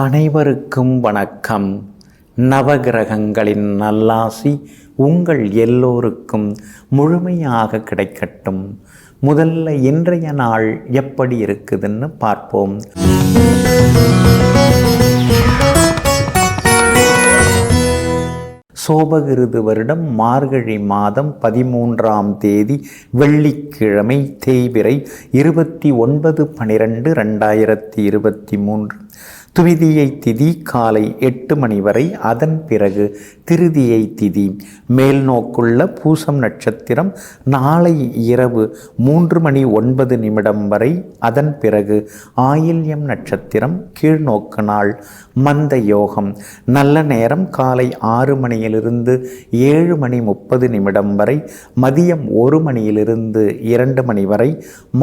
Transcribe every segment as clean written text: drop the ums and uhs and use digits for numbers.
அனைவருக்கும் வணக்கம். நவகிரகங்களின் நல்லாசி உங்கள் எல்லோருக்கும் முழுமையாக கிடைக்கட்டும். முதல்ல இன்றைய நாள் எப்படி இருக்குதுன்னு பார்ப்போம். சோபகிருது வருடம் மார்கழி மாதம் 13ஆம் தேதி வெள்ளிக்கிழமை தேய்பிறை 29/12/2023. துவிதியை திதி காலை 8 மணி வரை, அதன் பிறகு திருதியை திதி. மேல் நோக்குள்ள பூசம் நட்சத்திரம் நாளை இரவு 3:09 வரை, அதன் பிறகு ஆயில்யம் நட்சத்திரம் கீழ்நோக்கு நாள். மந்த யோகம். நல்ல நேரம் காலை 6 மணியிலிருந்து 7:30 வரை, மதியம் 1 மணியிலிருந்து 2 மணி வரை,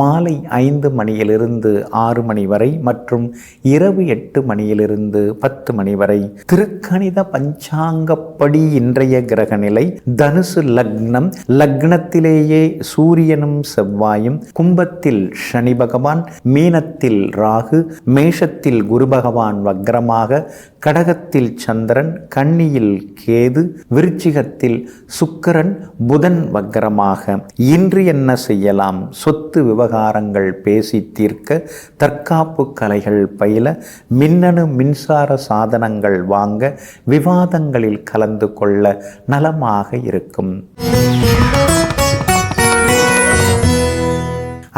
மாலை 5 மணியிலிருந்து 6 மணி வரை மற்றும் இரவு 8 மணியிலிருந்து 10 மணி வரை. திருக்கணித பஞ்சாங்கப்படி இன்றைய கிரக நிலை: தனுசு லக்னம். லக்னத்திலேயே சூரியனும் செவ்வாயும், கும்பத்தில் சனி பகவான், மீனத்தில் ராகு, மேஷத்தில் குரு பகவான் வக்ரமாக, கடகத்தில் சந்திரன், கன்னியில் கேது, விருச்சிகத்தில் சுக்கிரன் புதன் வக்ரமாக. இன்று என்ன செய்யலாம்? சொத்து விவகாரங்கள் பேசி தீர்க்க, தற்காப்பு கலைகள் பயில, மின்னணு மின்சார சாதனங்கள் வாங்க, விவாதங்களில் கலந்து கொள்ள நலமாக இருக்கும்.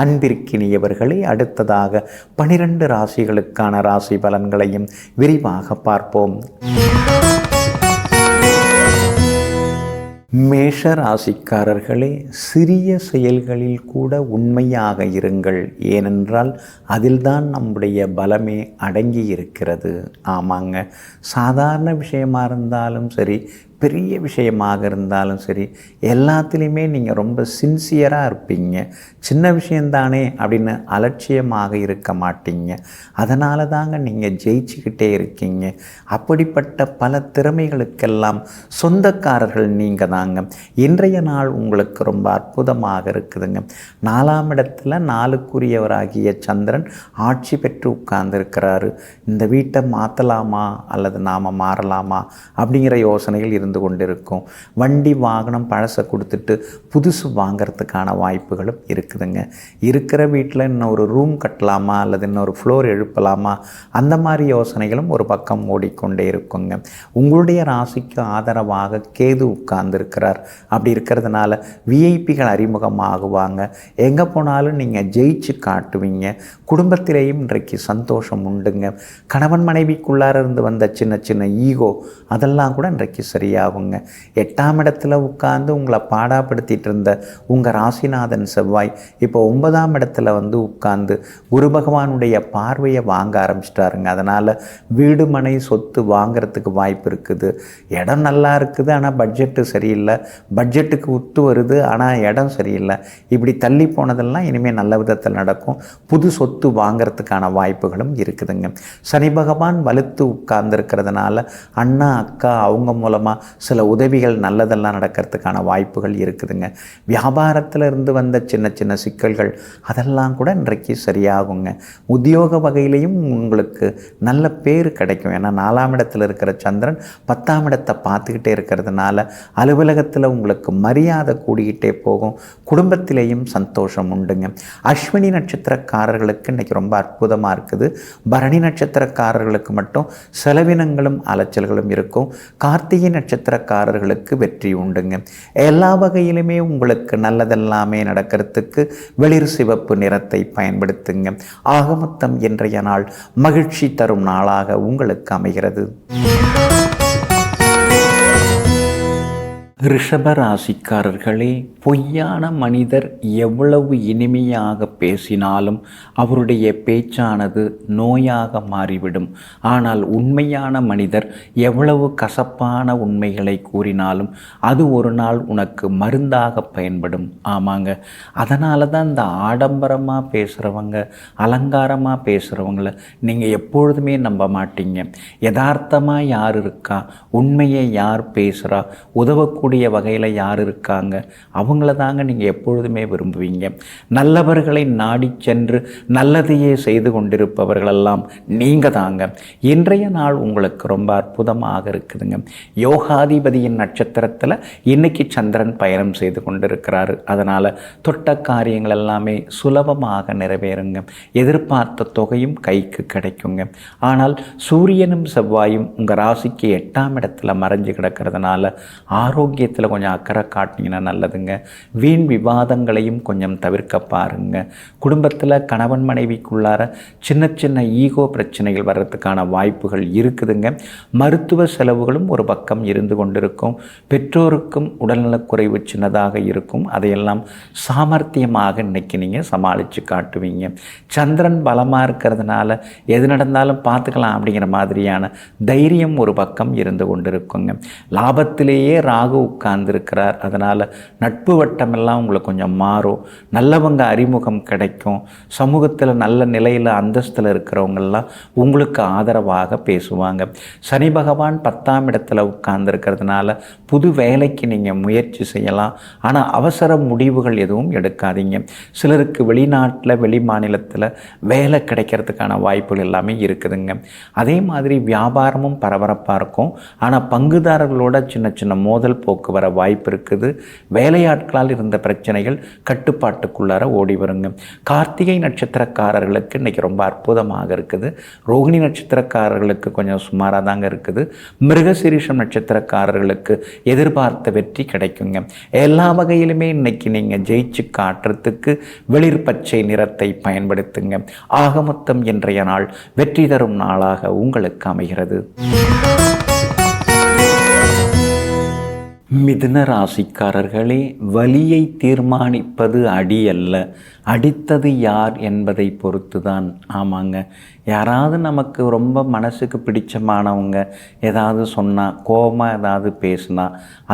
அன்பிற்கினியவர்களே, அடுத்ததாக 12 ராசிகளுக்கான ராசி பலன்களையும் விரிவாக பார்ப்போம். மேஷ ராசிக்காரர்களே, சிறிய செயல்களில் கூட உண்மையாக இருங்கள். ஏனென்றால் அதில்தான் நம்முடைய பலமே அடங்கி இருக்கிறது. ஆமாங்க, சாதாரண விஷயமாக இருந்தாலும் சரி, பெரிய விஷயமாக இருந்தாலும் சரி, எல்லாத்துலேயுமே நீங்கள் ரொம்ப சின்சியராக இருப்பீங்க. சின்ன விஷயந்தானே அப்படின்னு அலட்சியமாக இருக்க மாட்டீங்க. அதனால தாங்க நீங்கள் ஜெயிச்சுக்கிட்டே இருக்கீங்க. அப்படிப்பட்ட பல திறமைகளுக்கெல்லாம் சொந்தக்காரர்கள் நீங்கள் தாங்க. இன்றைய நாள் உங்களுக்கு ரொம்ப அற்புதமாக இருக்குதுங்க. 4ஆம் இடத்துல 4க்குரியவராகிய சந்திரன் ஆட்சி பெற்று உட்கார்ந்துருக்கிறாரு. இந்த வீட்டை மாற்றலாமா அல்லது நாம் மாறலாமா அப்படிங்கிற யோசனைகள் இருந்து கொண்டிருக்கும். வண்டி வாகனம் பழசை கொடுத்துட்டு புதுசு வாங்கிறதுக்கான வாய்ப்புகளும் இருக்குதுங்க. இருக்கிற வீட்டில் இன்னொரு ரூம் கட்டலாமா அல்லது இன்னொரு ஃப்ளோர் எழுப்பலாமா, அந்த மாதிரி யோசனைகளும் ஒரு பக்கம் ஓடிக்கொண்டே இருக்குங்க. உங்களுடைய ராசிக்கு ஆதரவாக கேது உட்கார்ந்துருக்கிறார். அப்படி இருக்கிறதுனால விஐபிகள் அறிமுகமாகுவாங்க. எங்கே போனாலும் நீங்கள் ஜெயிச்சு காட்டுவீங்க. குடும்பத்திலேயும் இன்றைக்கு சந்தோஷம் உண்டுங்க. கணவன் மனைவிக்குள்ளார இருந்து வந்த சின்ன சின்ன ஈகோ அதெல்லாம் கூட இன்றைக்கு சரியாகுங்க. 8ஆம் இடத்துல உட்கார்ந்து உங்களை பாடாப்படுத்திட்டு இருந்த உங்கள் ராசிநாதன் செவ்வாய் இப்போ 9ஆம் இடத்துல வந்து உட்கார்ந்து குரு பகவானுடைய பார்வையை வாங்க ஆரம்பிச்சிட்டாருங்க. அதனால் வீடு மனை சொத்து வாங்கிறதுக்கு வாய்ப்பு இருக்குது. இடம் நல்லா இருக்குது, ஆனால் பட்ஜெட்டு சரியில்லை. பட்ஜெட்டுக்கு ஒத்து வருது, ஆனால் இடம் சரியில்லை. இப்படி தள்ளி போனதெல்லாம் இனிமேல் நல்ல விதத்தில் நடக்கும். புது சொத்து வாங்கிறதுக்கான வாய்ப்புகளும் இருக்குதுங்க. சனி பகவான் வலுத்து உட்கார்ந்துருக்கிறதுனால அண்ணா அக்கா அவங்க மூலமாக சில உதவிகள் நல்லதெல்லாம் நடக்கிறதுக்கான வாய்ப்புகள் இருக்குதுங்க. வியாபாரத்தில் இருந்து வந்த சின்ன சின்ன சிக்கல்கள் அதெல்லாம் கூட இன்றைக்கு சரியாகுங்க. உத்தியோக வகையிலையும் உங்களுக்கு நல்ல பேர் கிடைக்கும். ஏன்னா 4ஆம் இடத்துல இருக்கிற சந்திரன் 10ஆம் இடத்தை பார்த்துக்கிட்டே இருக்கிறதுனால அலுவலகத்தில் உங்களுக்கு மரியாதை கூடிக்கிட்டே போகும். குடும்பத்திலேயும் சந்தோஷம் உண்டுங்க. அஸ்வினி நட்சத்திரக்காரர்களுக்கு இன்றைக்கி ரொம்ப அற்புதமாக இருக்குது. பரணி நட்சத்திரக்காரர்களுக்கு மட்டும் செலவினங்களும் அலைச்சல்களும் இருக்கும். கார்த்திகை நட்சத்திரக்காரர்களுக்கு வெற்றி உண்டுங்க. எல்லா வகையிலுமே உங்களுக்கு நல்லதெல்லாமே நடக்கிறதுக்கு வெளிர் சிவப்பு நிறத்தை பயன்படுத்துங்க. ஆகமொத்தம் இன்றைய நாள் மகிழ்ச்சி தரும் நாளாக உங்களுக்கு அமைகிறது. ரிஷப ராசிக்காரர்களே, பொய்யான மனிதர் எவ்வளவு இனிமையாக பேசினாலும் அவருடைய பேச்சானது நோயாக மாறிவிடும். ஆனால் உண்மையான மனிதர் எவ்வளவு கசப்பான உண்மைகளை கூறினாலும் அது ஒரு நாள் உனக்கு மருந்தாக பயன்படும். ஆமாங்க, அதனால தான் இந்த ஆடம்பரமாக பேசுகிறவங்க, அலங்காரமாக பேசுகிறவங்கள நீங்கள் எப்பொழுதுமே நம்ப மாட்டீங்க. யதார்த்தமாக யார் இருக்கா, உண்மையை யார் பேசுகிறா, உதவக்கூடிய உதவக்கூடிய வகையில் யார் இருக்காங்க, அவங்கள தாங்க நீங்கள் எப்பொழுதுமே விரும்புவீங்க. நல்லவர்களை நாடி சென்று நல்லதையே செய்து கொண்டிருப்பவர்களெல்லாம் நீங்கள் தாங்க. இன்றைய நாள் உங்களுக்கு ரொம்ப அற்புதமாக இருக்குதுங்க. யோகாதிபதியின் நட்சத்திரத்தில் இன்னைக்கு சந்திரன் பயணம் செய்து கொண்டிருக்கிறாரு. அதனால் தொட்ட காரியங்கள் எல்லாமே சுலபமாக நிறைவேறுங்க. எதிர்பார்த்த தொகையும் கைக்கு கிடைக்குங்க. ஆனால் சூரியனும் செவ்வாயும் உங்கள் ராசிக்கு 8ஆம் இடத்துல மறைஞ்சு கிடக்கிறதுனால ஆரோக்கியத்தில் கொஞ்சம் அக்கறை காட்டினீங்கன்னா நல்லதுங்க. வீண் விவாதங்களையும் கொஞ்சம் தவிர்க்க பாருங்க. குடும்பத்தில் கணவன் மனைவிக்குள்ளார சின்ன சின்ன ஈகோ பிரச்சனைகள் வர்றதுக்கான வாய்ப்புகள் இருக்குதுங்க. மருத்துவ செலவுகளும் ஒரு பக்கம் இருந்து கொண்டிருக்கும். பெற்றோருக்கும் உடல்நலக்குறைவு சின்னதாக இருக்கும். அதையெல்லாம் சாமர்த்தியமாக இன்னைக்கு நீங்கள் சமாளித்து காட்டுவீங்க. சந்திரன் பலமாக இருக்கிறதுனால எது நடந்தாலும் பார்த்துக்கலாம் அப்படிங்கிற மாதிரியான தைரியம் ஒரு பக்கம் இருந்து கொண்டிருக்குங்க. லாபத்திலேயே ராகு உட்கார்ந்துருக்கிறார். அதனால் நட்பு வட்டமெல்லாம் உங்களுக்கு கொஞ்சம் மாறும். நல்லவங்க அறிமுகம் கிடைக்கும். சமூகத்தில் நல்ல நிலையில் அந்தஸ்தில் இருக்கிறவங்கெல்லாம் உங்களுக்கு ஆதரவாக பேசுவாங்க. சனி பகவான் 10ஆம் இடத்துல உட்கார்ந்துருக்கிறதுனால புது வேலைக்கு நீங்கள் முயற்சி செய்யலாம். ஆனால் அவசர முடிவுகள் எதுவும் எடுக்காதீங்க. சிலருக்கு வெளிநாட்டில் வெளி மாநிலத்தில் வேலை கிடைக்கிறதுக்கான வாய்ப்புகள் எல்லாமே இருக்குதுங்க. அதே மாதிரி வியாபாரமும் பரபரப்பாக இருக்கும். ஆனால் பங்குதாரர்களோட சின்ன சின்ன மோதல் போக்கு வர வாய்ப்பு இருக்குது. வேலையாட்களால் இருந்த பிரச்சனைகள் கட்டுப்பாட்டுக்குள்ளார ஓடி வருங்க. கார்த்திகை நட்சத்திரக்காரர்களுக்கு இன்றைக்கி ரொம்ப அற்புதமாக இருக்குது. ரோகிணி நட்சத்திரக்காரர்களுக்கு கொஞ்சம் சுமாராக தாங்க இருக்குது. மிருகசீரிஷம் நட்சத்திரக்காரர்களுக்கு எதிர்பார்த்த வெற்றி கிடைக்குங்க. எல்லா வகையிலுமே இன்னைக்கு நீங்கள் ஜெயிச்சு காட்டுறதுக்கு வெளிர் பச்சை நிறத்தை பயன்படுத்துங்க. ஆக மொத்தம் இன்றைய நாள் வெற்றி தரும் நாளாக உங்களுக்கு அமைகிறது. மிதுன ராசிக்காரர்களே, வலியை தீர்மானிப்பது அடி அல்ல, அடித்தது யார் என்பதை பொறுத்து தான். ஆமாங்க, யாராவது நமக்கு ரொம்ப மனசுக்கு பிடிச்சமானவங்க ஏதாவது சொன்னால், கோபமாக ஏதாவது பேசினா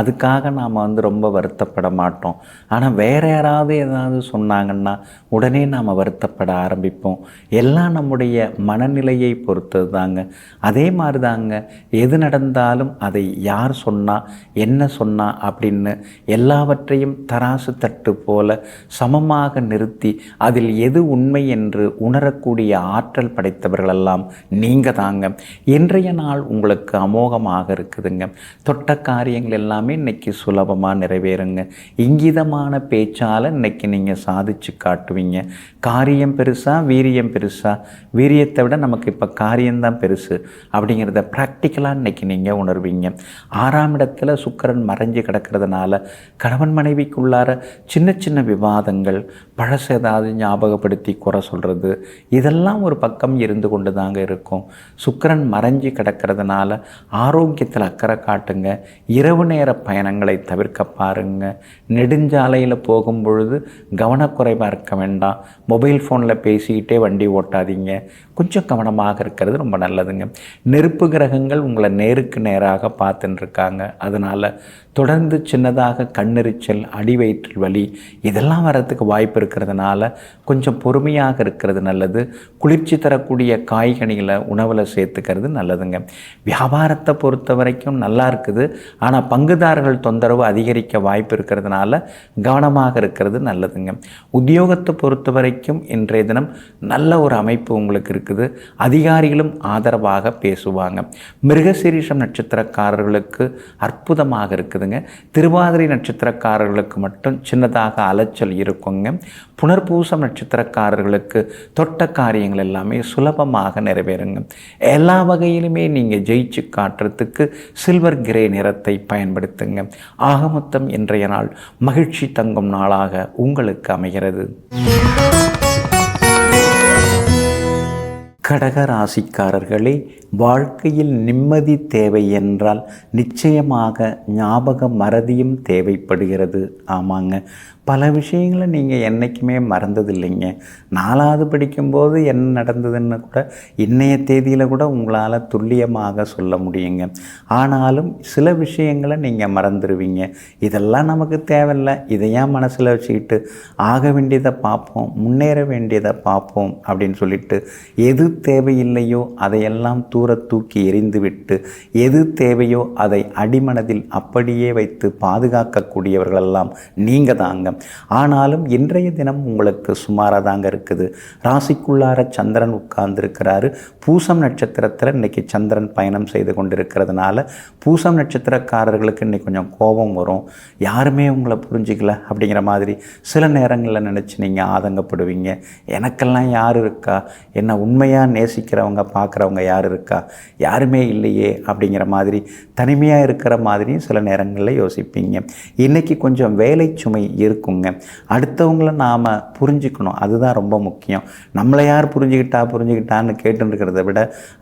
அதுக்காக நாம் ரொம்ப வருத்தப்பட மாட்டோம். ஆனால் வேறு யாராவது ஏதாவது சொன்னாங்கன்னா உடனே நாம் வருத்தப்பட ஆரம்பிப்போம். எல்லாம் நம்முடைய மனநிலையை பொறுத்தது தாங்க. அதே மாதிரி தாங்க, எது நடந்தாலும் அதை யார் சொன்னால் என்ன சொன்னால் அப்படின்னு எல்லாவற்றையும் தராசு தட்டு போல சமமாக நிறுத்தி அதில் எது உண்மை என்று உணரக்கூடிய ஆற்றல் படைத்தவர்களெல்லாம் நீங்கள் தாங்க. இன்றைய நாள் உங்களுக்கு அமோகமாக இருக்குதுங்க. தொட்ட காரியங்கள் எல்லாமே இன்னைக்கு சுலபமாக நிறைவேறுங்க. இங்கிதமான பேச்சால் இன்னைக்கு நீங்கள் சாதிச்சு காட்டுவீங்க. காரியம் பெருசா வீரியம் பெருசா, வீரியத்தை விட நமக்கு இப்போ காரியம்தான் பெருசு அப்படிங்கிறத ப்ராக்டிக்கலாக இன்னைக்கு நீங்கள் உணர்வீங்க. 6ஆம் இடத்துல சுக்கிரன் மறைஞ்சு கிடக்கிறதுனால கணவன் மனைவிக்குள்ளார சின்ன சின்ன விவாதங்கள், பழச ஏதாவது ஞாபகப்படுத்தி குறை சொல்கிறது, இதெல்லாம் ஒரு பக்கம் இருந்து கொண்டு தாங்க இருக்கும். சுக்கிரன் மறைஞ்சு கிடக்கிறதுனால ஆரோக்கியத்தில் அக்கறை காட்டுங்க. இரவு நேர பயணங்களை தவிர்க்க பாருங்க. நெடுஞ்சாலையில் போகும் பொழுது கவனக்குறைவாக இருக்க வேண்டாம். மொபைல் ஃபோனில் பேசிக்கிட்டே வண்டி ஓட்டாதீங்க. கொஞ்சம் கவனமாக இருக்கிறது ரொம்ப நல்லதுங்க. நெருப்பு கிரகங்கள் உங்களை நேருக்கு நேராக பார்த்துன்னு இருக்காங்க. அதனால் தொடர்ந்து சின்னதாக கண்ணெரிச்சல், அடிவயிற்றில் வலி இதெல்லாம் வரத்துக்கு வாய்ப்பு இருக்கிறதுனால கொஞ்சம் பொறுமையாக இருக்கிறது நல்லது. குளிர்ச்சி தரக்கூடிய காய்கனிகளை உணவில் சேர்த்துக்கிறது நல்லதுங்க. வியாபாரத்தை பொறுத்த வரைக்கும் நல்லா இருக்குது. ஆனால் பங்குதாரர்கள் தொந்தரவு அதிகரிக்க வாய்ப்பு இருக்கிறதுனால கவனமாக இருக்கிறது நல்லதுங்க. உத்தியோகத்தை பொறுத்த வரைக்கும் இன்றைய தினம் நல்ல ஒரு அமைப்பு உங்களுக்கு இருக்குது. அதிகாரிகளும் ஆதரவாக பேசுவாங்க. மிருகசீரிஷம் நட்சத்திரக்காரர்களுக்கு அற்புதமாக இருக்குதுங்க. திருவாதிரை நட்சத்திரக்காரர்களுக்கு மட்டும் சின்னதாக அலைச்சல் இருக்குங்க. புனர்பூசம் நட்சத்திரக்காரர்களுக்கு தொட்ட காரியங்கள் எல்லாமே சுலபமாக நிறைவேறுங்க. எல்லா வகையிலுமே நீங்கள் ஜெயிச்சு காட்டுறதுக்கு சில்வர் கிரே நிறத்தை பயன்படுத்துங்க. ஆக மொத்தம் இன்றைய நாள் மகிழ்ச்சி தங்கும் நாளாக உங்களுக்கு அமைகிறது. கடக ராசிக்காரர்களே, வாழ்க்கையில் நிம்மதி தேவை என்றால் நிச்சயமாக ஞாபக மறதியும் தேவைப்படுகிறது. ஆமாங்க, பல விஷயங்களை நீங்கள் என்றைக்குமே மறந்ததில்லைங்க. 4வது படிக்கும்போது என்ன நடந்ததுன்னு கூட இன்றைய தேதியில் கூட உங்களால் துல்லியமாக சொல்ல முடியுங்க. ஆனாலும் சில விஷயங்களை நீங்கள் மறந்துடுவீங்க. இதெல்லாம் நமக்கு தேவையில்லை, இதை ஏன் மனசில் வச்சுக்கிட்டு, ஆக வேண்டியதை பார்ப்போம், முன்னேற வேண்டியதை பார்ப்போம் அப்படின்னு சொல்லிட்டு எது தேவையில்லையோ அதையெல்லாம் தூர தூக்கி எறிந்துவிட்டு எது தேவையோ அதை அடிமனதில் அப்படியே வைத்து பாதுகாக்கக்கூடியவர்களெல்லாம் நீங்கள் தாங்க. ஆனாலும் இன்றைய தினம் உங்களுக்கு சுமாராக தாங்க இருக்குது. ராசிக்குள்ளார சந்திரன் உட்கார்ந்துருக்கிறாரு. பூசம் நட்சத்திரத்தில் இன்றைக்கி சந்திரன் பயணம் செய்து கொண்டிருக்கிறதுனால பூசம் நட்சத்திரக்காரர்களுக்கு இன்றைக்கி கொஞ்சம் கோபம் வரும். யாருமே உங்களை புரிஞ்சிக்கல அப்படிங்கிற மாதிரி சில நேரங்களில் நினச்சி நீங்கள் ஆதங்கப்படுவீங்க. எனக்கெல்லாம் யார் இருக்கா, என்னை உண்மையாக நேசிக்கிறவங்க பார்க்குறவங்க யார் இருக்கா, யாருமே இல்லையே அப்படிங்கிற மாதிரி தனிமையாக இருக்கிற மாதிரியும் சில நேரங்களில் யோசிப்பீங்க. இன்றைக்கி கொஞ்சம் வேலை சுமை இருக்குங்க. அடுத்தவங்கள நாம் புரிஞ்சுக்கணும், அதுதான் ரொம்ப முக்கியம். நம்மளை யார் புரிஞ்சுக்கிட்டான்னு கேட்டுருக்கிறத விட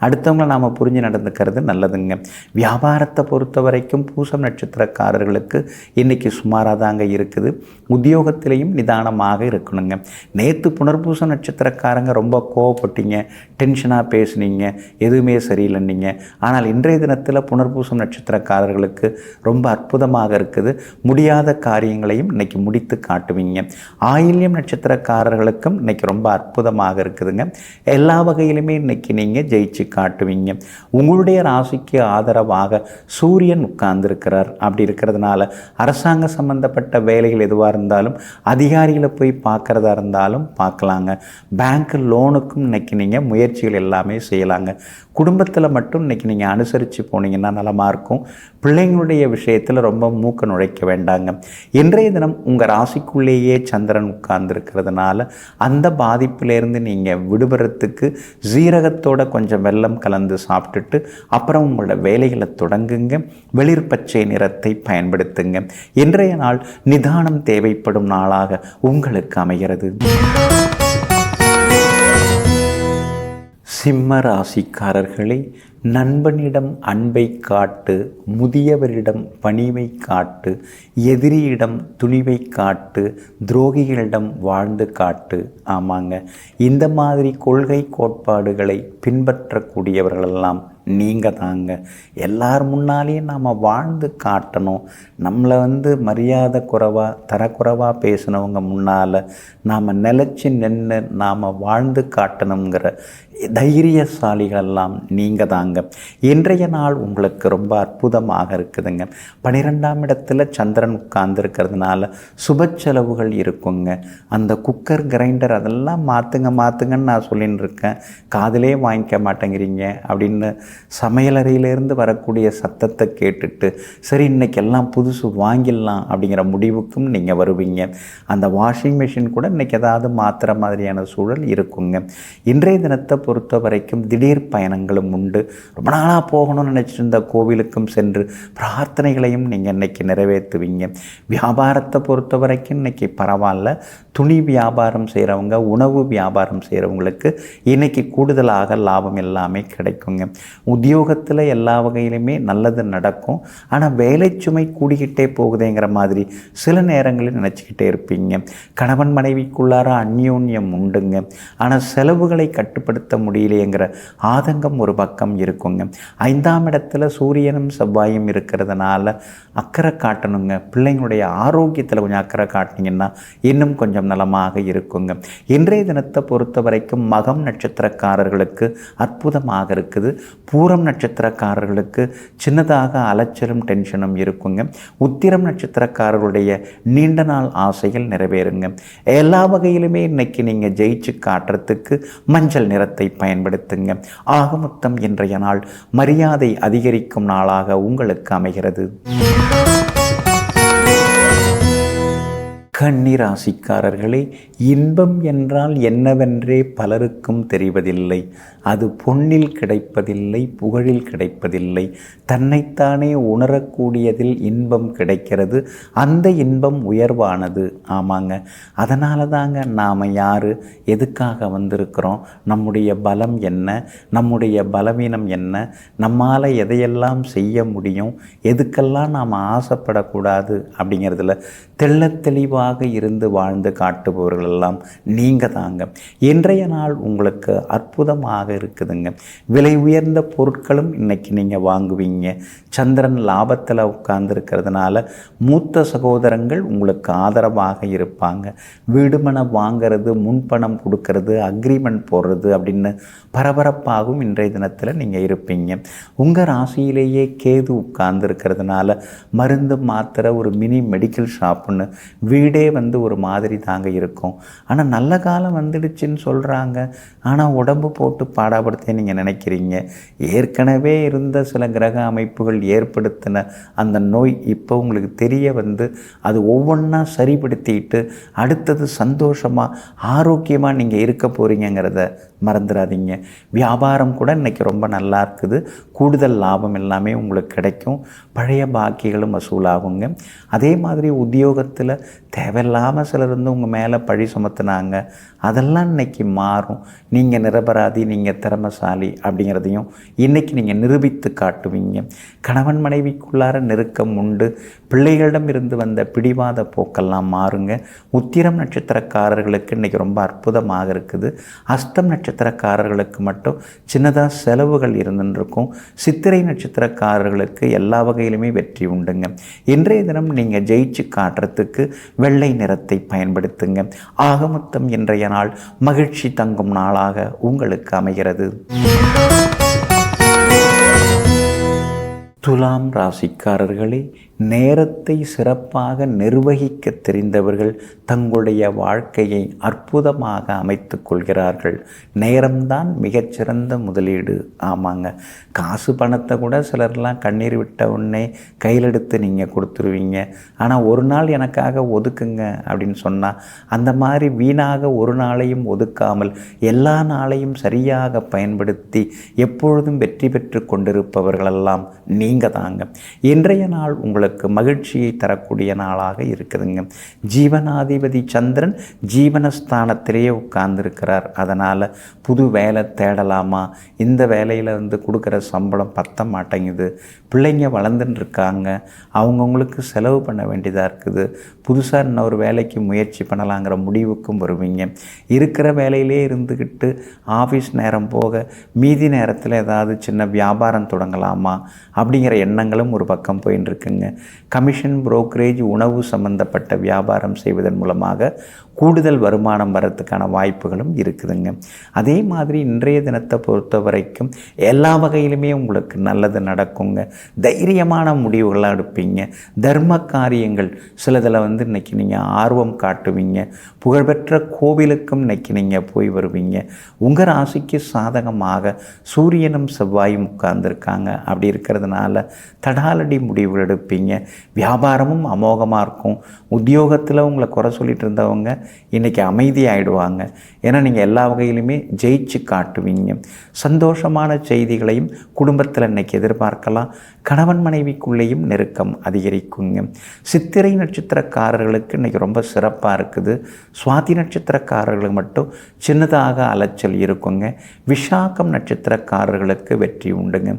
அடுத்தவங்களை நாம் புரிஞ்சு நடந்துக்கிறது நல்லதுங்க. வியாபாரத்தை பொறுத்த வரைக்கும் பூசம் நட்சத்திரக்காரர்களுக்கு இன்றைக்கி சுமாராக தாங்க இருக்குது. உத்தியோகத்திலையும் நிதானமாக இருக்கணுங்க. நேற்று புனர்பூச நட்சத்திரக்காரங்க ரொம்ப கோவப்பட்டீங்க, டென்ஷனாக பேசுனீங்க, எதுவுமே சரியில்லைன்னீங்க. ஆனால் இன்றைய தினத்தில் புனர்பூசம் நட்சத்திரக்காரர்களுக்கு ரொம்ப அற்புதமாக இருக்குது. முடியாத காரியங்களையும் இன்றைக்கி முடித்து காட்டுவீங்க. ஆயில்யம் நட்சத்திரக்காரர்களுக்கும் இன்றைக்கி ரொம்ப அற்புதமாக இருக்குதுங்க. எல்லா வகையிலுமே இன்றைக்கி நீங்கள் ஜெயிச்சு காட்டுவீங்க. உங்களுடைய ராசிக்கு ஆதரவாக சூரியன் உட்கார்ந்துருக்கிறார். அப்படி இருக்கிறதுனால அரசாங்க சம்பந்தப்பட்ட வேலைகள் எதுவாக இருந்தாலும் அதிகாரிகளை போய் பார்க்குறதா இருந்தாலும் பார்க்கலாங்க. பேங்க் லோனுக்கும் இன்றைக்கி நீங்கள் முயற்சிகள் எல்லாமே செய்யலாங்க. குடும்பத்தில் மட்டும் இன்றைக்கி நீங்கள் அனுசரித்து போனீங்கன்னா நலமாக இருக்கும். பிள்ளைங்களுடைய விஷயத்தில் ரொம்ப மூக்க நுழைக்க வேண்டாங்க. இன்றைய தினம் உங்கள் ராசிக்குள்ளேயே சந்திரன் உட்கார்ந்துருக்கிறதுனால அந்த பாதிப்பிலேருந்து நீங்கள் விடுபடுறதுக்கு ஜீரகத்தோட கொஞ்சம் வெல்லம் கலந்து சாப்பிட்டுட்டு அப்புறம் உங்களோட வேலைகளை தொடங்குங்க. வெளிர் பச்சை நிறத்தை பயன்படுத்துங்க. இன்றைய நாள் நிதானம் தேவைப்படும் நாளாக உங்களுக்கு அமைகிறது. சிம்ம ராசிக்காரர்களே, நண்பனிடம் அன்பை காட்டு, முதியவரிடம் பணிவை காட்டு, எதிரியிடம் துணிவை காட்டு, துரோகிகளிடம் வாழ்ந்து காட்டு. ஆமாங்க, இந்த மாதிரி கொள்கை கோட்பாடுகளை பின்பற்றக்கூடியவர்களெல்லாம் நீங்கள் தாங்க. எல்லார் முன்னாலேயும் நாம் வாழ்ந்து காட்டணும். நம்மளை மரியாதை குறைவாக தரக்குறைவாக பேசினவங்க முன்னால் நாம் நிலச்சி நின்று நாம் வாழ்ந்து காட்டணுங்கிற தைரியசாலிகளெல்லாம் நீங்கள் தாங்க. இன்றைய நாள் உங்களுக்கு ரொம்ப அற்புதமாக இருக்குதுங்க. 12ஆம் இடத்துல சந்திரன் உட்கார்ந்துருக்கிறதுனால சுப செலவுகள் இருக்குங்க. அந்த குக்கர் கிரைண்டர் அதெல்லாம் மாற்றுங்கன்னு நான் சொல்லின்னு இருக்கேன், காதிலே வாங்கிக்க மாட்டேங்கிறீங்க அப்படின்னு சமையலறையிலேருந்து வரக்கூடிய சத்தத்தை கேட்டுட்டு சரி இன்னைக்கு எல்லாம் புதுசு வாங்கிடலாம் அப்படிங்கிற முடிவுக்கும் நீங்கள் வருவீங்க. அந்த வாஷிங் மிஷின் கூட இன்றைக்கி ஏதாவது மாற்றுற மாதிரியான சூழல் இருக்குங்க. இன்றைய தினத்தை பொறுத்த வரைக்கும் திடீர் பயணங்களும் உண்டு. ரொம்ப நாளாக போகணும்னு நினச்சிருந்த கோவிலுக்கும் சென்று பிரார்த்தனைகளையும் நீங்கள் இன்றைக்கி நிறைவேற்றுவீங்க. வியாபாரத்தை பொறுத்த வரைக்கும் இன்றைக்கி பரவாயில்ல. துணி வியாபாரம் செய்கிறவங்க, உணவு வியாபாரம் செய்கிறவங்களுக்கு இன்றைக்கி கூடுதலாக லாபம் எல்லாமே கிடைக்குங்க. உத்தியோகத்தில் எல்லா வகையிலுமே நல்லது நடக்கும். ஆனால் வேலை சுமை கூடிக்கிட்டே போகுதுங்கிற மாதிரி சில நேரங்களில் நினச்சிக்கிட்டே இருப்பீங்க. கணவன் மனைவிக்குள்ளார அந்யோன்யம் உண்டுங்க. ஆனால் செலவுகளை கட்டுப்படுத்த முடியலையேங்கிற ஆதங்கம் ஒரு பக்கம் இருக்குங்க. 5ஆம் இடத்துல சூரியனும் செவ்வாயும் இருக்கிறதுனால அக்கறை காட்டணுங்க. பிள்ளைங்களுடைய ஆரோக்கியத்தில் கொஞ்சம் அக்கறை காட்டினீங்கன்னா இன்னும் கொஞ்சம் நலமாக இருக்குங்க. இன்றைய தினத்தை பொறுத்த வரைக்கும் மகம் நட்சத்திரக்காரர்களுக்கு அற்புதமாக இருக்குது. பூரம் நட்சத்திரக்காரர்களுக்கு சின்னதாக அலைச்சலும் டென்ஷனும் இருக்குங்க. உத்திரம் நட்சத்திரக்காரர்களுடைய நீண்ட நாள் ஆசைகள் நிறைவேறுங்க. எல்லா வகையிலுமே இன்னைக்கு நீங்கள் ஜெயிச்சு காட்டுறதுக்கு மஞ்சள் நிறத்தை பயன்படுத்துங்க. ஆக மொத்தம் இன்றைய நாள் மரியாதை அதிகரிக்கும் நாளாக உங்களுக்கு அமைகிறது. கன்னி ராசிக்காரர்களே, இன்பம் என்றால் என்னவென்றே பலருக்கும் தெரிவதில்லை. அது பொன்னில் கிடைப்பதில்லை, புகழில் கிடைப்பதில்லை. தன்னைத்தானே உணரக்கூடியதில் இன்பம் கிடைக்கிறது. அந்த இன்பம் உயர்வானது. ஆமாங்க, அதனால தாங்க நாம் யார், எதுக்காக வந்திருக்கிறோம், நம்முடைய பலம் என்ன, நம்முடைய பலவீனம் என்ன, நம்மால் எதையெல்லாம் செய்ய முடியும், எதுக்கெல்லாம் நாம் ஆசைப்படக்கூடாது அப்படிங்கிறதுல தெள்ளத் தெளிவாக தெளிவாக இருந்து வாழ்ந்து காட்டுபவர்கள் எல்லாம் நீங்கள் தாங்க. இன்றைய நாள் உங்களுக்கு அற்புதமாக இருக்குதுங்க. விலை உயர்ந்த பொருட்களும் இன்றைக்கி நீங்கள் வாங்குவீங்க. சந்திரன் லாபத்தில் உட்கார்ந்துருக்கிறதுனால மூத்த சகோதரங்கள் உங்களுக்கு ஆதரவாக இருப்பாங்க. வீடுமனை வாங்கிறது, முன்பணம் கொடுக்கறது, அக்ரிமெண்ட் போடுறது அப்படின்னு பரபரப்பாகவும் இன்றைய தினத்தில் நீங்கள் இருப்பீங்க. உங்கள் ராசியிலேயே கேது உட்கார்ந்துருக்கிறதுனால மருந்து மாத்திரை, ஒரு மினி மெடிக்கல் ஷாப்புன்னு வீடே ஒரு மாதிரி தாங்க இருக்கும். ஆனால் நல்ல காலம் வந்துடுச்சுன்னு சொல்கிறாங்க. ஆனால் உடம்பு போட்டு பாடாப்படுத்த நீங்கள் நினைக்கிறீங்க. ஏற்கனவே இருந்த சில கிரக அமைப்புகள் ஏற்படுத்தின அந்த நோய் இப்போ உங்களுக்கு தெரிய அது ஒவ்வொன்றா சரிப்படுத்திட்டு அடுத்தது சந்தோஷமாக ஆரோக்கியமாக நீங்கள் இருக்க போகிறீங்கிறத மறந்துடாதீங்க. வியாபாரம் கூட இன்றைக்கி ரொம்ப நல்லா இருக்குது. கூடுதல் லாபம் எல்லாமே உங்களுக்கு கிடைக்கும். பழைய பாக்கிகளும் வசூலாகுங்க. அதே மாதிரி உத்தியோகத்தில் தேவையில்லாமல் சிலர் உங்கள் மேலே பழி சுமத்துனாங்க. அதெல்லாம் இன்றைக்கி மாறும். நீங்கள் நிரபராதி, நீங்கள் திறமசாலி அப்படிங்கிறதையும் இன்றைக்கி நீங்கள் நிரூபித்து காட்டுவீங்க. கணவன் மனைவிக்குள்ளார நெருக்கம் உண்டு. பிள்ளைகளிடம் இருந்து வந்த பிடிவாத போக்கெல்லாம் மாறுங்க. உத்திரம் நட்சத்திரக்காரர்களுக்கு இன்றைக்கி ரொம்ப அற்புதமாக இருக்குது. அஸ்தம் நட்சத்திரக்காரர்களுக்கு மட்டும் சின்னதாக செலவுகள் இருந்துருக்கும். சித்திரை நட்சத்திரக்காரர்களுக்கு எல்லா வகையிலுமே வெற்றி உண்டுங்க. இன்றைய தினம் நீங்கள் ஜெயிச்சு காட்டுறதுக்கு வெள்ளை நிறத்தை பயன்படுத்துங்க. ஆக மொத்தம் இன்றைய நாள் மகிழ்ச்சி தங்கும் நாளாக உங்களுக்கு அமைகிறது. துலாம் ராசிக்காரர்களே, நேரத்தை சிறப்பாக நிர்வகிக்க தெரிந்தவர்கள் தங்களுடைய வாழ்க்கையை அற்புதமாக அமைத்து கொள்கிறார்கள். நேரம்தான் மிகச்சிறந்த முதலீடு. ஆமாங்க, காசு பணத்தை கூட சிலர்லாம் கண்ணீர் விட்ட உடனே கையில் எடுத்து நீங்கள் கொடுத்துருவீங்க. ஆனால் ஒரு நாள் எனக்காக ஒதுக்குங்க அப்படின்னு சொன்னால் அந்த மாதிரி வீணாக ஒரு நாளையும் ஒதுக்காமல் எல்லா நாளையும் சரியாக பயன்படுத்தி எப்பொழுதும் வெற்றி பெற்று கொண்டிருப்பவர்களெல்லாம் நீங்கள் தாங்க. இன்றைய நாள் உங்களுக்கு மகிழ்ச்சியை தரக்கூடிய நாளாக இருக்குதுங்க. ஜீவனாதிபதி சந்திரன் ஜீவனஸ்தானத்திலேயே உட்கார்ந்துருக்கிறார். அதனால் புது வேலை தேடலாமா, இந்த வேலையில் கொடுக்குற சம்பளம் பத்த மாட்டேங்குது, பிள்ளைங்க வளர்ந்துன்னு இருக்காங்க, அவங்கவுங்களுக்கு செலவு பண்ண வேண்டியதாக இருக்குது, புதுசாக இன்னொரு வேலைக்கு முயற்சி பண்ணலாங்கிற முடிவுக்கும் வருவீங்க. இருக்கிற வேலையிலே இருந்துக்கிட்டு ஆஃபீஸ் நேரம் போக மீதி நேரத்தில் ஏதாவது சின்ன வியாபாரம் தொடங்கலாமா அப்படிங்கிற எண்ணங்களும் ஒரு பக்கம் போயின்னு இருக்குங்க. கமிஷன், புரோக்கரேஜ், உணவு சம்பந்தப்பட்ட வியாபாரம் செய்வதன் மூலமாக கூடுதல் வருமானம் வரத்துக்கான வாய்ப்புகளும் இருக்குதுங்க. அதே மாதிரி இன்றைய தினத்தை பொறுத்த வரைக்கும் எல்லா வகையிலுமே உங்களுக்கு நல்லது நடக்குங்க. தைரியமான முடிவுகளாக எடுப்பீங்க. தர்ம காரியங்கள் சிலதில் இன்றைக்கி நீங்கள் ஆர்வம் காட்டுவீங்க. புகழ்பெற்ற கோவிலுக்கும் இன்றைக்கி நீங்கள் போய் வருவீங்க. உங்கள் ராசிக்கு சாதகமாக சூரியனும் செவ்வாயும் உட்கார்ந்துருக்காங்க. அப்படி இருக்கிறதுனால தடாலடி முடிவுகள் எடுப்பீங்க. வியாபாரமும் அமோகமாக இருக்கும். உத்தியோகத்தில் உங்களை குறை சொல்லிட்டு இருந்தவங்க இன்றைக்கி அமைதியாகிடுவாங்க. ஏன்னா நீங்கள் எல்லா வகையிலுமே ஜெயிச்சு காட்டுவீங்க. சந்தோஷமான செய்திகளையும் குடும்பத்தில் இன்றைக்கி எதிர்பார்க்கலாம். கணவன் மனைவிக்குள்ளேயும் நெருக்கம் அதிகரிக்குங்க. சித்திரை நட்சத்திரக்காரர்களுக்கு இன்றைக்கி ரொம்ப சிறப்பாக இருக்குது. சுவாதி நட்சத்திரக்காரர்களுக்கு மட்டும் சின்னதாக அலைச்சல் இருக்குங்க. விஷாகம் நட்சத்திரக்காரர்களுக்கு வெற்றி உண்டுங்க.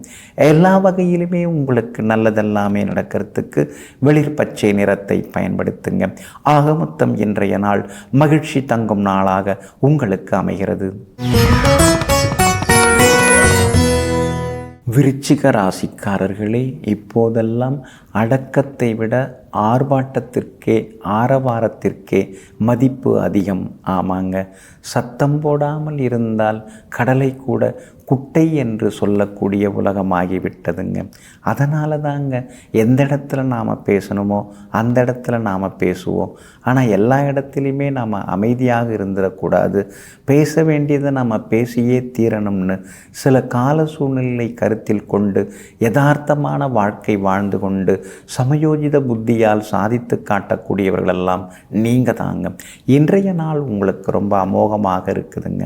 எல்லா வகையிலுமே உங்களுக்கு நல்லதெல்லாமே நடக்கிறதுக்கு வெளிர் பச்சை நிறத்தை பயன்படுத்துங்க. ஆக மொத்தம் இன்றைய நாள் மகிழ்ச்சி தங்கும் நாளாக உங்களுக்கு அமைகிறது. விருச்சிக ராசிக்காரர்களே, இப்போதெல்லாம் அடக்கத்தை விட ஆர்ப்பாட்டத்திற்கே ஆரவாரத்திற்கே மதிப்பு அதிகம். ஆமாங்க, சத்தம் போடாமல் இருந்தால் கடலை கூட குட்டை என்று சொல்லக்கூடிய உலகமாகிவிட்டதுங்க. அதனால தாங்க எந்த இடத்துல நாம் பேசணுமோ அந்த இடத்துல நாம் பேசுவோம். ஆனால் எல்லா இடத்துலையுமே நாம் அமைதியாக இருந்துடக்கூடாது. பேச வேண்டியதை நாம் பேசியே தீரணும்னு சில கால சூழ்நிலை கருத்தில் கொண்டு யதார்த்தமான வாழ்க்கை வாழ்ந்து கொண்டு சமயோஜித புத்தியால் சாதித்து காட்டக்கூடியவர்களெல்லாம் நீங்கள் தாங்க. இன்றைய நாள் உங்களுக்கு ரொம்ப அமோகமாக இருக்குதுங்க.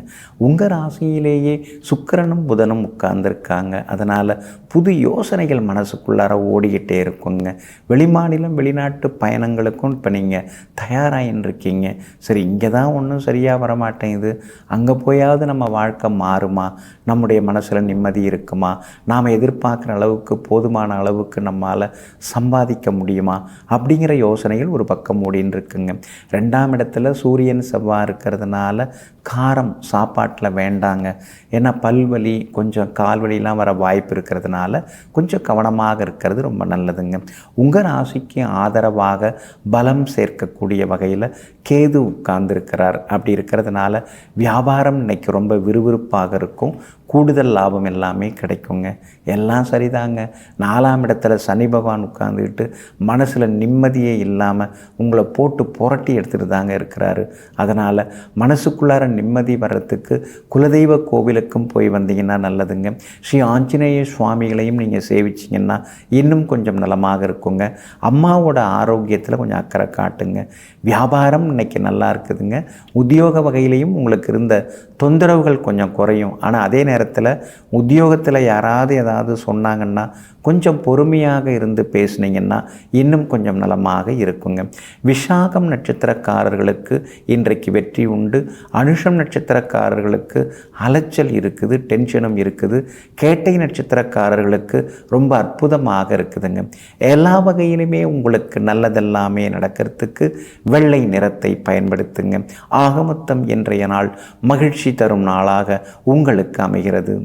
உங்கள் ராசியிலேயே சுக்கிரனும் புதனும் உட்கார்ந்துருக்காங்க. அதனால் புது யோசனைகள் மனசுக்குள்ளார ஓடிக்கிட்டே இருக்குங்க. வெளிமாநிலம் வெளிநாட்டு பயணங்களுக்கும் இப்போ நீங்கள் தயாராகின்னு இருக்கீங்க. சரி, இங்கே தான் ஒன்றும் சரியாக வரமாட்டேங்குது, அங்கே போயாவது நம்ம வாழ்க்கை மாறுமா, நம்முடைய மனசில் நிம்மதி இருக்குமா, நாம் எதிர்பார்க்குற அளவுக்கு போதுமான அளவுக்கு நம்மால் சம்பாதிக்க முடியுமா அப்படிங்கிற யோசனைகள் ஒரு பக்கம் ஓடின்னு இருக்குங்க. 2ஆம் இடத்துல சூரியன் செவ்வாய் இருக்கிறதுனால காரம் சாப்பாட்டில் வேண்டாங்க. ஏன்னா பல்வலி கொஞ்சம் கால்வலிலாம் வர வாய்ப்பு இருக்கிறதுனால கொஞ்சம் கவனமாக இருக்கிறது ரொம்ப நல்லதுங்க. உங்கள் ராசிக்கு ஆதரவாக பலம் சேர்க்கக்கூடிய வகையில் கேது உட்கார்ந்துருக்கிறார். அப்படி இருக்கிறதுனால வியாபாரம் இன்னைக்கு ரொம்ப விறுவிறுப்பாக இருக்கும். கூடுதல் லாபம் எல்லாமே கிடைக்குங்க. எல்லாம் சரிதாங்க. 4ஆம் இடத்துல சனி பகவான் உட்கார்ந்துக்கிட்டு மனசில் நிம்மதியே இல்லாமல் உங்களை போட்டு புரட்டி எடுத்துகிட்டு தாங்க இருக்கிறாரு. அதனால் மனசுக்குள்ளார நிம்மதி வர்றதுக்கு குலதெய்வ கோவிலுக்கும் போய் வந்தீங்கன்னா நல்லதுங்க. ஸ்ரீ ஆஞ்சநேய சுவாமிகளையும் நீங்கள் சேவிச்சிங்கன்னா இன்னும் கொஞ்சம் நலமாக இருக்குங்க. அம்மாவோட ஆரோக்கியத்தில் கொஞ்சம் அக்கறை காட்டுங்க. வியாபாரம் இன்னைக்கு நல்லா இருக்குதுங்க. உத்தியோக வகையிலையும் உங்களுக்கு இருந்த தொந்தரவுகள் கொஞ்சம் குறையும். ஆனால் அதே நேரத்தில் உத்தியோகத்தில் யாராவது ஏதாவது சொன்னாங்கன்னா கொஞ்சம் பொறுமையாக இருந்து பேசுனீங்கன்னா இன்னும் கொஞ்சம் நலமாக இருக்குங்க. விஷாகம் நட்சத்திரக்காரர்களுக்கு இன்றைக்கு வெற்றி உண்டு. அனுஷம் நட்சத்திரக்காரர்களுக்கு அலைச்சல் இருக்குது, டென்ஷனும் இருக்குது. கேட்டை நட்சத்திரக்காரர்களுக்கு ரொம்ப அற்புதமாக இருக்குதுங்க. எல்லா வகையிலுமே உங்களுக்கு நல்லதெல்லாமே நடக்கிறதுக்கு வெள்ளை நிறத்தை பயன்படுத்துங்க. ஆகமொத்தம் இன்றைய நாள் மகிழ்ச்சி தரும் நாளாக உங்களுக்கு அமைகிறது.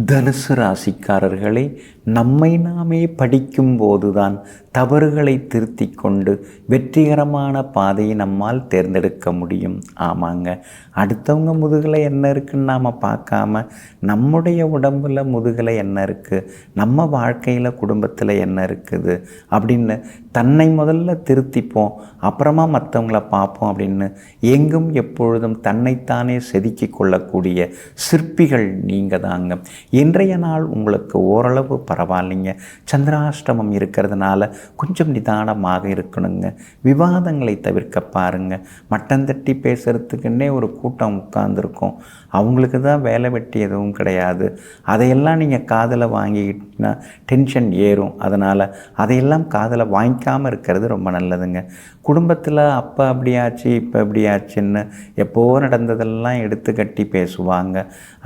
தனுசு ராசிக்காரர்களே, நம்மை நாமே படிக்கும்போது தான் தவறுகளை திருத்தி கொண்டு வெற்றிகரமான பாதையை நம்மால் தேர்ந்தெடுக்க முடியும். ஆமாங்க, அடுத்தவங்க முதுகில் என்ன இருக்குன்னு நாம் பார்க்காம நம்முடைய உடம்பில் முதுகில் என்ன இருக்குது, நம்ம வாழ்க்கையில் குடும்பத்தில் என்ன இருக்குது அப்படின்னு தன்னை முதல்ல திருத்திப்போம், அப்புறமா மற்றவங்கள பார்ப்போம் அப்படின்னு எங்கும் எப்பொழுதும் தன்னைத்தானே செதுக்கி கொள்ளக்கூடிய சிற்பிகள் நீங்கள் தாங்க. இன்றைய நாள் உங்களுக்கு ஓரளவு பரவாயில்லைங்க. சந்திராஷ்டமம் இருக்கிறதுனால கொஞ்சம் நிதானமாக இருக்கணுங்க. விவாதங்களை தவிர்க்க பாருங்கள். மட்டம் தட்டி பேசுகிறதுக்குன்னே ஒரு கூட்டம் உட்கார்ந்துருக்கும். அவங்களுக்கு தான் வேலை வெட்டி எதுவும் கிடையாது. அதையெல்லாம் நீங்கள் காதில் வாங்கிக்கிட்டா டென்ஷன் ஏறும். அதனால் அதையெல்லாம் காதில் வாங்கிக்காமல் இருக்கிறது ரொம்ப நல்லதுங்க. குடும்பத்தில் அப்போ அப்படியாச்சு இப்போ எப்படியாச்சுன்னு எப்போ நடந்ததெல்லாம் எடுத்து கட்டி பேசுவாங்க.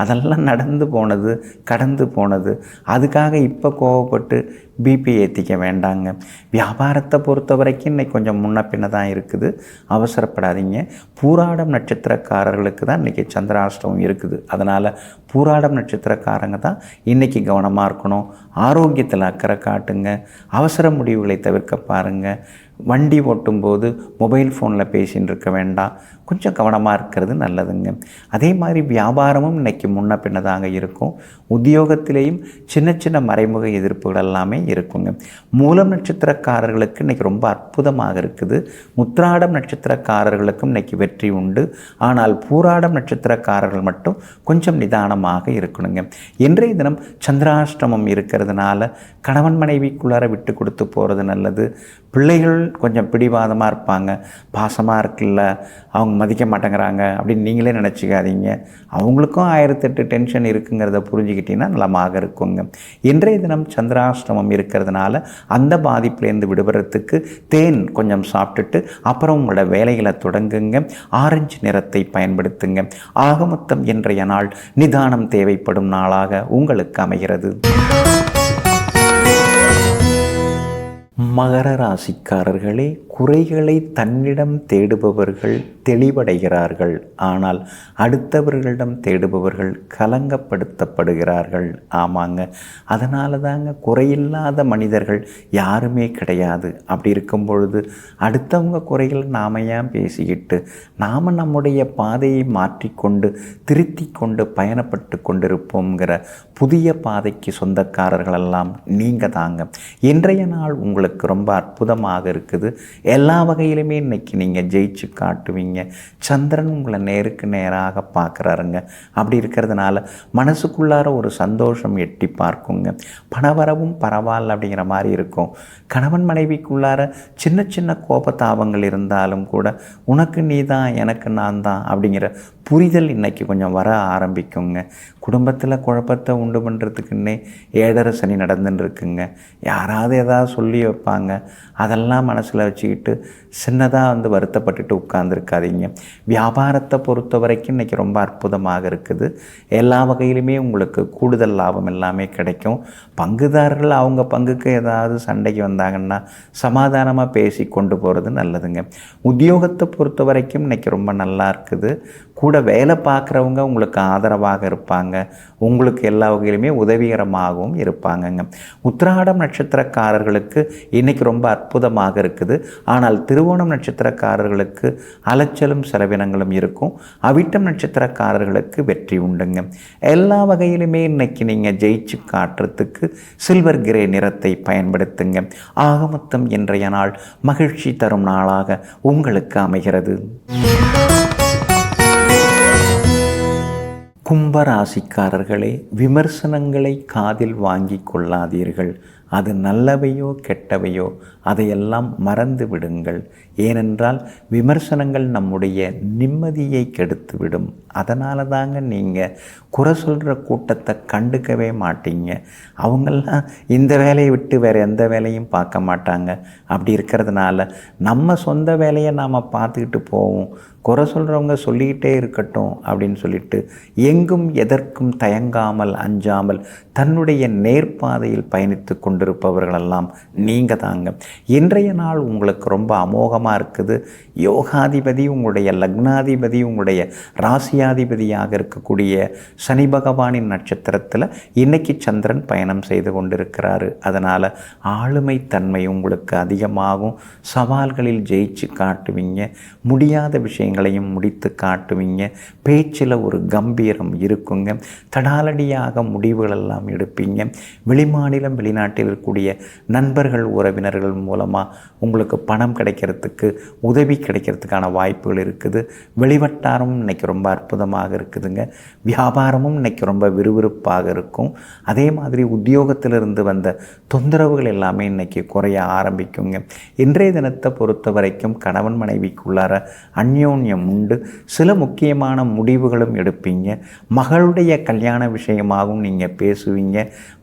அதெல்லாம் நடந்து போனது, கடந்து போனது. அதுக்காக இப்போ கோவப்பட்டு பிபி ஏற்றிக்க வேண்டாங்க. வியாபாரத்தை பொறுத்த வரைக்கும் இன்றைக்கி கொஞ்சம் முன்ன பின்ன தான் இருக்குது, அவசரப்படாதீங்க. பூராடம் நட்சத்திரக்காரர்களுக்கு தான் இன்றைக்கி சந்திராஷ்டமம் இருக்குது. அதனால் பூராடம் நட்சத்திரக்காரங்க தான் இன்றைக்கி கவனமாக இருக்கணும். ஆரோக்கியத்தில் அக்கறை காட்டுங்க. அவசர முடிவுகளை தவிர்க்க பாருங்கள். வண்டி ஓட்டும்போது மொபைல் ஃபோனில் பேசின்னு இருக்க வேண்டாம். கொஞ்சம் கவனமாக இருக்கிறது நல்லதுங்க. அதே மாதிரி வியாபாரமும் இன்றைக்கி முன்ன பின்னதாங்க இருக்கும். உத்தியோகத்திலேயும் சின்ன சின்ன மறைமுக எதிர்ப்புகள் எல்லாமே இருக்குங்க. மூலம் நட்சத்திரக்காரர்களுக்கு இன்றைக்கி ரொம்ப அற்புதமாக இருக்குது. உத்திராடம் நட்சத்திரக்காரர்களுக்கும் இன்றைக்கி வெற்றி உண்டு. ஆனால் பூராடம் நட்சத்திரக்காரர்கள் மட்டும் கொஞ்சம் நிதானமாக இருக்கணுங்க. இன்றைய தினம் சந்திராஷ்டமம் இருக்கிறதுனால கணவன் மனைவிக்குள்ளார விட்டு கொடுத்து போகிறது நல்லது. பிள்ளைகள் கொஞ்சம் பிடிவாதமாக இருப்பாங்க. பாசமாக இருக்குல்ல, அவங்க மதிக்க மாட்டேங்கிறாங்க அப்படின்னு நீங்களே நினச்சிக்காதீங்க. அவங்களுக்கும் 1008 டென்ஷன் இருக்குங்கிறத புரிஞ்சுக்கிட்டிங்கன்னா நலமாக இருக்குங்க. இன்றைய தினம் சந்திராஷ்டமம் இருக்கிறதுனால அந்த பாதிப்புலேருந்து விடுபடுறதுக்கு தேன் கொஞ்சம் சாப்பிட்டுட்டு அப்புறம் உங்களோட வேலைகளை தொடங்குங்க. ஆரஞ்சு நிறத்தை பயன்படுத்துங்க. ஆகமொத்தம் இன்றைய நாள் நிதானம் தேவைப்படும் நாளாக உங்களுக்கு அமைகிறது. மகர ராசிக்காரர்களே, குறைகளை தன்னிடம் தேடுபவர்கள் தெளிவடைகிறார்கள். ஆனால் அடுத்தவர்களிடம் தேடுபவர்கள் கலங்கப்படுத்தப்படுகிறார்கள். ஆமாங்க, அதனால தாங்க குறையில்லாத மனிதர்கள் யாருமே கிடையாது. அப்படி இருக்கும் பொழுது அடுத்தவங்க குறைகள் நாம் ஏன் பேசிக்கிட்டு நாம் நம்முடைய பாதையை மாற்றிக்கொண்டு திருத்தி கொண்டு பயணப்பட்டு கொண்டிருப்போங்கிற புதிய பாதைக்கு சொந்தக்காரர்களெல்லாம் நீங்கள் தாங்க. இன்றைய நாள் உங்களுக்கு ரொம்ப அற்புதமாக இருக்குது. எல்லா வகையிலுமே இன்றைக்கி நீங்கள் ஜெயிச்சு காட்டுவீங்க. சந்திரன் உங்களை நேருக்கு நேராக பார்க்குறாருங்க. அப்படி இருக்கிறதுனால மனசுக்குள்ளார ஒரு சந்தோஷம் எட்டி பார்க்குங்க. பணவரவும் பரவாயில்ல அப்படிங்கிற மாதிரி இருக்கும். கணவன் மனைவிக்குள்ளார சின்ன சின்ன கோபதாபங்கள் இருந்தாலும் கூட உனக்கு நீ தான் எனக்கு நான் தான் அப்படிங்கிற புரிதல் இன்றைக்கி கொஞ்சம் வர ஆரம்பிக்குங்க. குடும்பத்தில் குழப்பத்தை உண்டு பண்ணுறதுக்குன்னே 7.5 சனி நடந்துன்னு இருக்குங்க. யாராவது ஏதாவது சொல்லி வைப்பாங்க. இருப்பாங்க. அதெல்லாம் மனசில் வச்சுக்கிட்டு சின்னதாக வருத்தப்பட்டுட்டு உட்கார்ந்துருக்காதீங்க. வியாபாரத்தை பொறுத்த வரைக்கும் இன்றைக்கி ரொம்ப அற்புதமாக இருக்குது. எல்லா வகையிலுமே உங்களுக்கு கூடுதல் லாபம் எல்லாமே கிடைக்கும். பங்குதாரர்கள் அவங்க பங்குக்கு ஏதாவது சண்டைக்கு வந்தாங்கன்னா சமாதானமாக பேசி கொண்டு போகிறது நல்லதுங்க. உத்தியோகத்தை பொறுத்த வரைக்கும் இன்றைக்கி ரொம்ப நல்லா இருக்குது. கூட வேலை பார்க்குறவங்க உங்களுக்கு ஆதரவாக இருப்பாங்க. உங்களுக்கு எல்லா வகையிலுமே உதவிகரமாகவும் இருப்பாங்கங்க. உத்திராடம் நட்சத்திரக்காரர்களுக்கு இன்றைக்கி ரொம்ப அற்புதமாக இருக்குது. ஆனால் திருவோணம் நட்சத்திரக்காரர்களுக்கு அலைச்சலும் செலவினங்களும் இருக்கும். அவிட்டம் நட்சத்திரக்காரர்களுக்கு வெற்றி உண்டுங்க. எல்லா வகையிலுமே இன்றைக்கி நீங்கள் ஜெயிச்சு காட்டுறதுக்கு சில்வர் கிரே நிறத்தை பயன்படுத்துங்க. ஆக மொத்தம் இன்றைய நாள் மகிழ்ச்சி தரும் நாளாக உங்களுக்கு அமைகிறது. கும்பராசிக்காரர்களே, விமர்சனங்களை காதில் வாங்கி கொள்ளாதீர்கள். அது நல்லவையோ கெட்டவையோ அதையெல்லாம் மறந்து விடுங்கள். ஏனென்றால் விமர்சனங்கள் நம்முடைய நிம்மதியை கெடுத்துவிடும். அதனால தாங்க நீங்கள் குறை சொல்கிற கூட்டத்தை கண்டுக்கவே மாட்டீங்க. அவங்கெல்லாம் இந்த வேலையை விட்டு வேறு எந்த வேலையும் பார்க்க மாட்டாங்க. அப்படி இருக்கிறதுனால நம்ம சொந்த வேலையை நாம் பார்த்துக்கிட்டு போவோம். குறை சொல்கிறவங்க சொல்லிக்கிட்டே இருக்கட்டும் அப்படின்னு சொல்லிட்டு எங்கும் எதற்கும் தயங்காமல் அஞ்சாமல் தன்னுடைய நேர்பாதையில் பயணித்து கொண்டிருப்பவர்களெல்லாம் நீங்கள் தாங்க. இன்றைய நாள் உங்களுக்கு ரொம்ப அமோகமாக இருக்குது. யோகாதிபதி உங்களுடைய லக்னாதிபதி உங்களுடைய ராசியாதிபதியாக இருக்கக்கூடிய சனி பகவானின் நட்சத்திரத்தில் இன்னைக்கு சந்திரன் பயணம் செய்து கொண்டிருக்கிறாரு. அதனால் ஆளுமை தன்மை உங்களுக்கு அதிகமாகும். சவால்களில் ஜெயிச்சு காட்டுவீங்க. முடியாத விஷயங்களையும் முடித்து காட்டுவீங்க. பேச்சில் ஒரு கம்பீரம் இருக்குங்க. தடாலடியாக முடிவுகளெல்லாம் எடுப்பீங்க. வெளிமாநிலம் வெளிநாட்டில் இருக்கக்கூடிய நண்பர்கள் உறவினர்கள் மூலமாக உங்களுக்கு பணம் கிடைக்கிறதுக்கு உதவி கிடைக்கிறதுக்கான வாய்ப்புகள் இருக்குது. வெளிவட்டாரமும் இன்றைக்கி ரொம்ப அற்புதமாக இருக்குதுங்க. வியாபாரமும் இன்றைக்கி ரொம்ப விறுவிறுப்பாக இருக்கும். அதே மாதிரி உத்தியோகத்திலிருந்து வந்த தொந்தரவுகள் எல்லாமே இன்றைக்கி குறைய ஆரம்பிக்குங்க. இன்றைய தினத்தை பொறுத்த வரைக்கும் கணவன் மனைவிக்குள்ளார அந்யோன்யம் உண்டு. சில முக்கியமான முடிவுகளும் எடுப்பீங்க. மகளுடைய கல்யாண விஷயமாகவும் நீங்கள் பேசுவீங்க.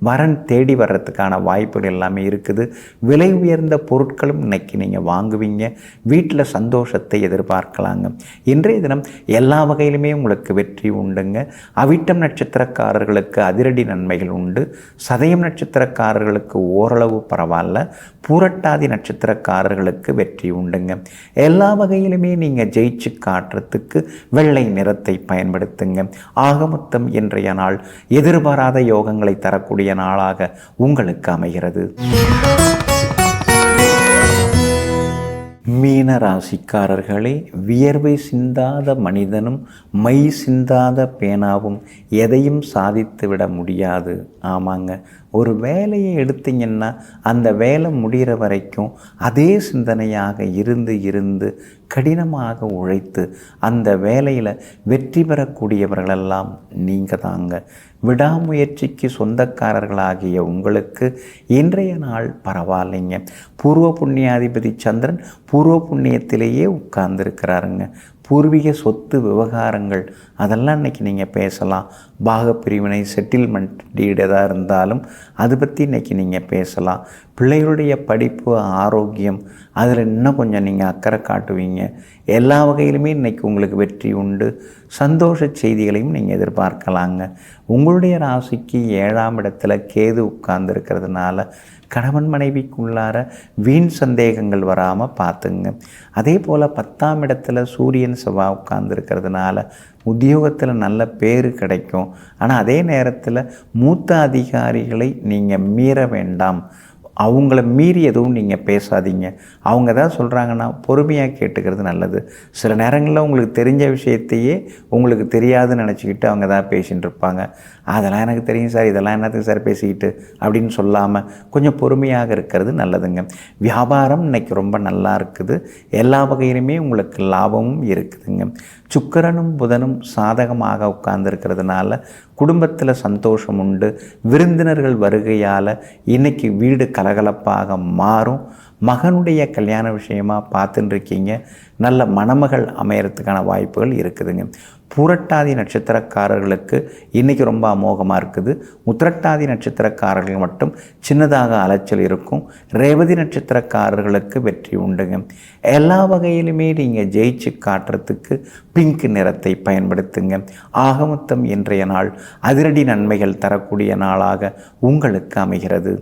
வரன் தேடி வர்றதுக்கான வாய்ப்புகள் எல்லாமே இருக்குது. விலை உயர்ந்த பொருட்களும் இன்னைக்கு நீங்கள் வாங்குவீங்க. வீட்டில் சந்தோஷத்தை எதிர்பார்க்கலாங்க. இன்றைய தினம் எல்லா வகையிலுமே உங்களுக்கு வெற்றி உண்டுங்க. அவிட்டம் நட்சத்திரக்காரர்களுக்கு அதிரடி நன்மைகள் உண்டு. சதயம் நட்சத்திரக்காரர்களுக்கு ஓரளவு பரவாயில்ல. பூரட்டாதி நட்சத்திரக்காரர்களுக்கு வெற்றி உண்டுங்க. எல்லா வகையிலுமே நீங்கள் ஜெயிச்சு காட்டுறதுக்கு வெள்ளை நிறத்தை பயன்படுத்துங்க. ஆக மொத்தம் இன்றைய நாள் எதிர்பாராத யோகங்களை தரக்கூடிய நாளாக உங்களுக்கு அமைகிறது. மீன ராசிக்காரர்களே, வியர்வை சிந்தாத மனிதனும் மை சிந்தாத பேனாவும் எதையும் சாதித்து விட முடியாது. ஆமாங்க, ஒரு வேலையை எடுத்தீங்கன்னா அந்த வேலை முடிகிற வரைக்கும் அதே சிந்தனையாக இருந்து கடினமாக உழைத்து அந்த வேலையில் வெற்றி பெறக்கூடியவர்களெல்லாம் நீங்கள் தாங்க. விடாமுயற்சிக்கு சொந்தக்காரர்களாகிய உங்களுக்கு இன்றைய நாள் பரவாயில்லைங்க. பூர்வ புண்ணியாதிபதி சந்திரன் பூர்வ புண்ணியத்திலேயே உட்கார்ந்துருக்கிறாருங்க. பூர்வீக சொத்து விவகாரங்கள் அதெல்லாம் இன்றைக்கி நீங்கள் பேசலாம். பாகப்பிரிவினை செட்டில்மெண்ட் டீடு எதாக இருந்தாலும் அது பற்றி இன்றைக்கி நீங்கள் பேசலாம். பிள்ளைகளுடைய படிப்பு ஆரோக்கியம் அதில் இன்னும் கொஞ்சம் நீங்கள் அக்கறை காட்டுவீங்க. எல்லா வகையிலுமே இன்றைக்கி உங்களுக்கு வெற்றி உண்டு. சந்தோஷ செய்திகளையும் நீங்கள் எதிர்பார்க்கலாங்க. உங்களுடைய ராசிக்கு 7ஆம் இடத்துல கேது உட்கார்ந்துருக்கிறதுனால கணவன் மனைவிக்குள்ளார வீண் சந்தேகங்கள் வராமல் பார்த்துங்க. அதே போல் 10ஆம் இடத்துல சூரியன் செவ்வாய் உட்கார்ந்துருக்கிறதுனால உத்தியோகத்தில் நல்ல பேர் கிடைக்கும். ஆனால் அதே நேரத்தில் மூத்த அதிகாரிகளை நீங்கள் மீற வேண்டாம். அவங்கள மீறி எதுவும் நீங்கள் பேசாதீங்க. அவங்க தான் சொல்கிறாங்கன்னா பொறுமையாக கேட்டுக்கிறது நல்லது. சில நேரங்களில் உங்களுக்கு தெரிஞ்ச விஷயத்தையே உங்களுக்கு தெரியாதுன்னு நினச்சிக்கிட்டு அவங்க தான் பேசிகிட்டு இருப்பாங்க. அதெல்லாம் எனக்கு தெரியும் சார், இதெல்லாம் என்னத்துக்கு சார் பேசிக்கிட்டு அப்படின்னு சொல்லாமல் கொஞ்சம் பொறுமையாக இருக்கிறது நல்லதுங்க. வியாபாரம் இன்றைக்கி ரொம்ப நல்லா இருக்குது. எல்லா வகையிலுமே உங்களுக்கு லாபமும் இருக்குதுங்க. சுக்கிரனும் புதனும் சாதகமாக உட்கார்ந்துருக்கிறதுனால குடும்பத்தில் சந்தோஷம் உண்டு. விருந்தினர்கள் வருகையால் இன்றைக்கி வீடு கலகலப்பாக மாறும். மகனுடைய கல்யாண விஷயமாக பார்த்துட்டு இருக்கீங்க, நல்ல மணமகள் அமையறதுக்கான வாய்ப்புகள் இருக்குதுங்க. பூரட்டாதி நட்சத்திரக்காரர்களுக்கு இன்றைக்கி ரொம்ப அமோகமாக இருக்குது. உத்திரட்டாதி நட்சத்திரக்காரர்கள் மட்டும் சின்னதாக அலைச்சல் இருக்கும். ரேவதி நட்சத்திரக்காரர்களுக்கு வெற்றி உண்டுங்க. எல்லா வகையிலுமே நீங்கள் ஜெயிச்சு காட்டுறதுக்கு பிங்க் நிறத்தை பயன்படுத்துங்க. ஆகமொத்தம் இன்றைய நாள் அதிரடி நன்மைகள் தரக்கூடிய நாளாக உங்களுக்கு அமைகிறது.